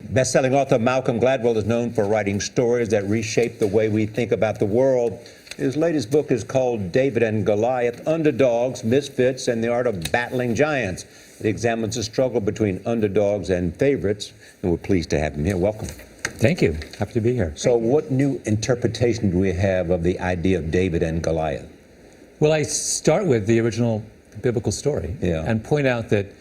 Best-selling author Malcolm Gladwell is known for writing stories that reshape the way we think about the world. His latest book is called David and Goliath, Underdogs, Misfits, and the Art of Battling Giants. It examines the struggle between underdogs and favorites, and we're pleased to have him here. Welcome. Thank you. Happy to be here. So what new interpretation do we have of the idea of David and Goliath? Well, I start with the original biblical story and point out that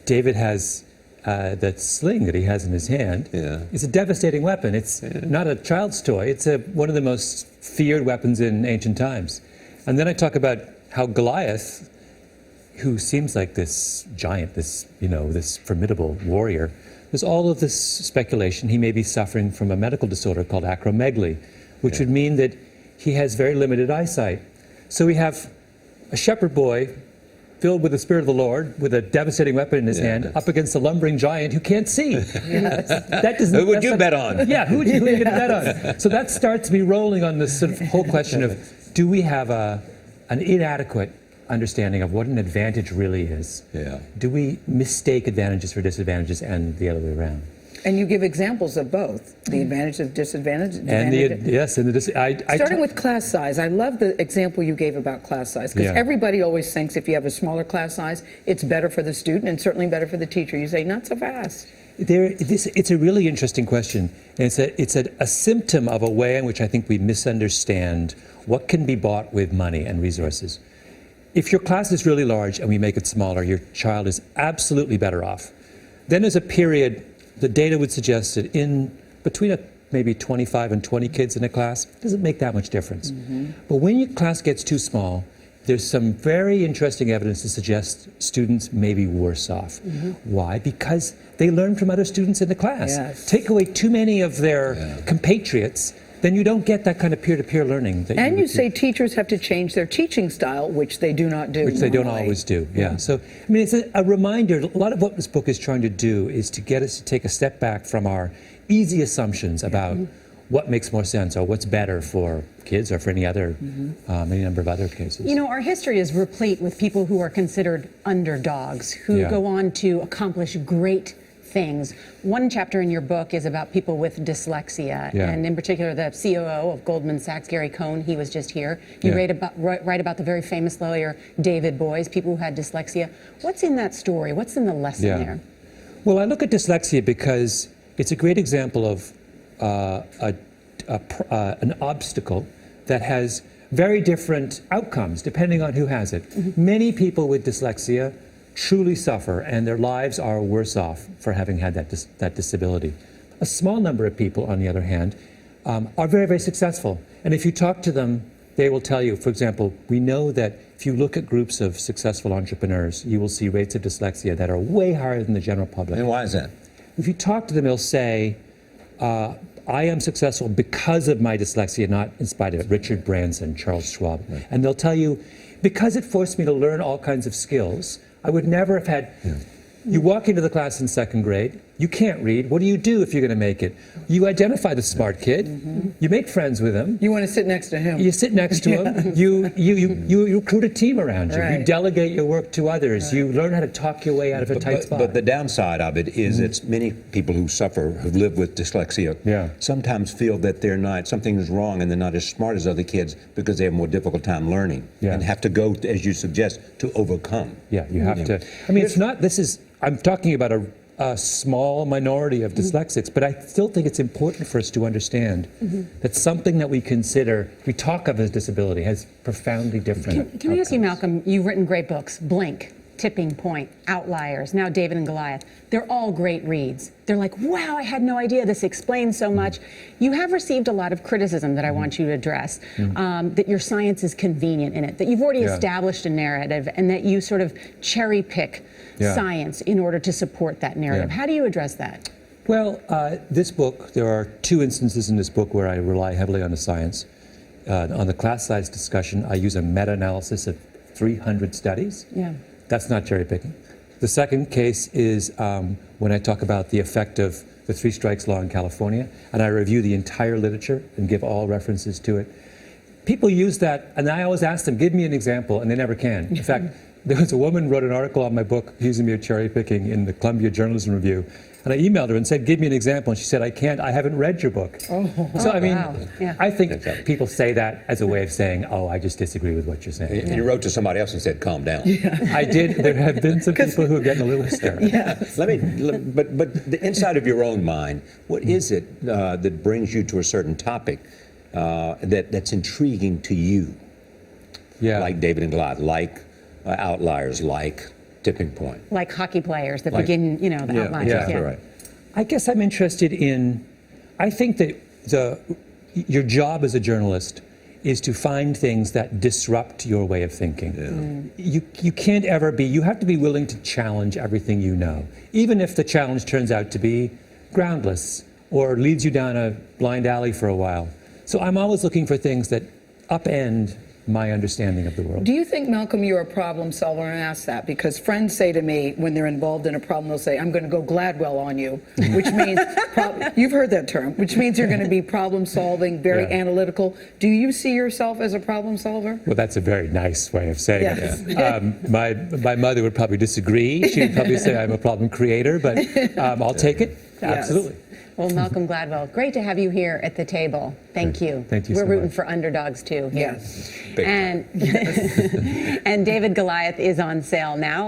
David has that sling that he has in his hand. It's a devastating weapon. It's not a child's toy. It's one of the most feared weapons in ancient times. And then I talk about how Goliath, who seems like this giant, this formidable warrior, there's all of this speculation he may be suffering from a medical disorder called acromegaly, which would mean that he has very limited eyesight. So we have a shepherd boy filled with the Spirit of the Lord, with a devastating weapon in his hand, up against a lumbering giant who can't see. Who would you bet on? Yeah, who are you going to bet on? So that starts me rolling on this sort of whole question of, do we have an inadequate understanding of what an advantage really is? Do we mistake advantages for disadvantages and the other way around? And you give examples of both, the advantage of disadvantage. Starting with class size, I love the example you gave about class size, because everybody always thinks if you have a smaller class size, it's better for the student and certainly better for the teacher. You say, not so fast. It's a really interesting question. And it's a symptom of a way in which I think we misunderstand what can be bought with money and resources. If your class is really large and we make it smaller, your child is absolutely better off. Then there's a period, the data would suggest that in between maybe 25 and 20 kids in a class, it doesn't make that much difference. But when your class gets too small, there's some very interesting evidence to suggest students may be worse off. Why? Because they learn from other students in the class. Take away too many of their compatriots, then you don't get that kind of peer-to-peer learning. And you say teachers have to change their teaching style, which they do not do. Which they don't always do, So, I mean, it's a reminder. A lot of what this book is trying to do is to get us to take a step back from our easy assumptions about what makes more sense or what's better for kids or for any other, any number of other cases. You know, our history is replete with people who are considered underdogs, who go on to accomplish great things. One chapter in your book is about people with dyslexia, and in particular the COO of Goldman Sachs, Gary Cohn. He was just here. You write about the very famous lawyer David Boies, people who had dyslexia. What's in that story? What's in the lesson there? Well, I look at dyslexia because it's a great example of an obstacle that has very different outcomes depending on who has it. Many people with dyslexia truly suffer, and their lives are worse off for having had that disability. A small number of people, on the other hand, are very, very successful. And if you talk to them, they will tell you, for example, we know that if you look at groups of successful entrepreneurs, you will see rates of dyslexia that are way higher than the general public. And why is that? If you talk to them, they'll say, I am successful because of my dyslexia, not in spite of it. Richard Branson, Charles Schwab. And they'll tell you, because it forced me to learn all kinds of skills, I would never have had... You walk into the class in second grade, you can't read. What do you do if you're going to make it? You identify the smart kid, you make friends with him. You want to sit next to him. You sit next to him, you recruit a team around you, you delegate your work to others, you learn how to talk your way out of a tight spot. But the downside of it is it's many people who live with dyslexia, sometimes feel that something is wrong and they're not as smart as other kids because they have a more difficult time learning and have to go, as you suggest, to overcome. You have to. I mean, I'm talking about a small minority of dyslexics, but I still think it's important for us to understand that something that we consider, we talk of as disability, has profoundly different Can I ask you, Malcolm, you've written great books, Blink, Tipping Point, Outliers, now David and Goliath. They're all great reads. They're like, wow, I had no idea this explains so much. You have received a lot of criticism that I want you to address, that your science is convenient in it, that you've already established a narrative, and that you sort of cherry pick science in order to support that narrative. How do you address that? Well, this book, there are two instances in this book where I rely heavily on the science. On the class size discussion, I use a meta-analysis of 300 studies. That's not cherry picking. The second case is when I talk about the effect of the three strikes law in California, and I review the entire literature and give all references to it. People use that, and I always ask them, give me an example, and they never can. In fact, there was a woman who wrote an article on my book accusing me of cherry picking in the Columbia Journalism Review. And I emailed her and said, give me an example. And she said, I haven't read your book. So, I mean, wow. Yeah. I think people say that as a way of saying, oh, I just disagree with what you're saying. And you wrote to somebody else and said, calm down. I did. There have been some people who are getting a little hysterical. But the inside of your own mind, what is it that brings you to a certain topic that's intriguing to you? Yeah. Like David and Goliath, like Outliers, like Tipping Point. Like hockey players that begin, the outlines. Yeah, right. I guess I'm interested in, I think that your job as a journalist is to find things that disrupt your way of thinking. You can't ever be, you have to be willing to challenge everything you know, even if the challenge turns out to be groundless or leads you down a blind alley for a while. So I'm always looking for things that upend my understanding of the world. Do you think, Malcolm, you're a problem solver? And I ask that because friends say to me when they're involved in a problem, they'll say, I'm going to go Gladwell on you, which means, you've heard that term, which means you're going to be problem solving, very analytical. Do you see yourself as a problem solver? Well, that's a very nice way of saying it. My mother would probably disagree. She would probably say I'm a problem creator, but I'll take it. Absolutely. Well, Malcolm Gladwell, great to have you here at the table. Thank you. Thank you so We're rooting much. for Underdogs, too. Yes. And David Goliath is on sale now.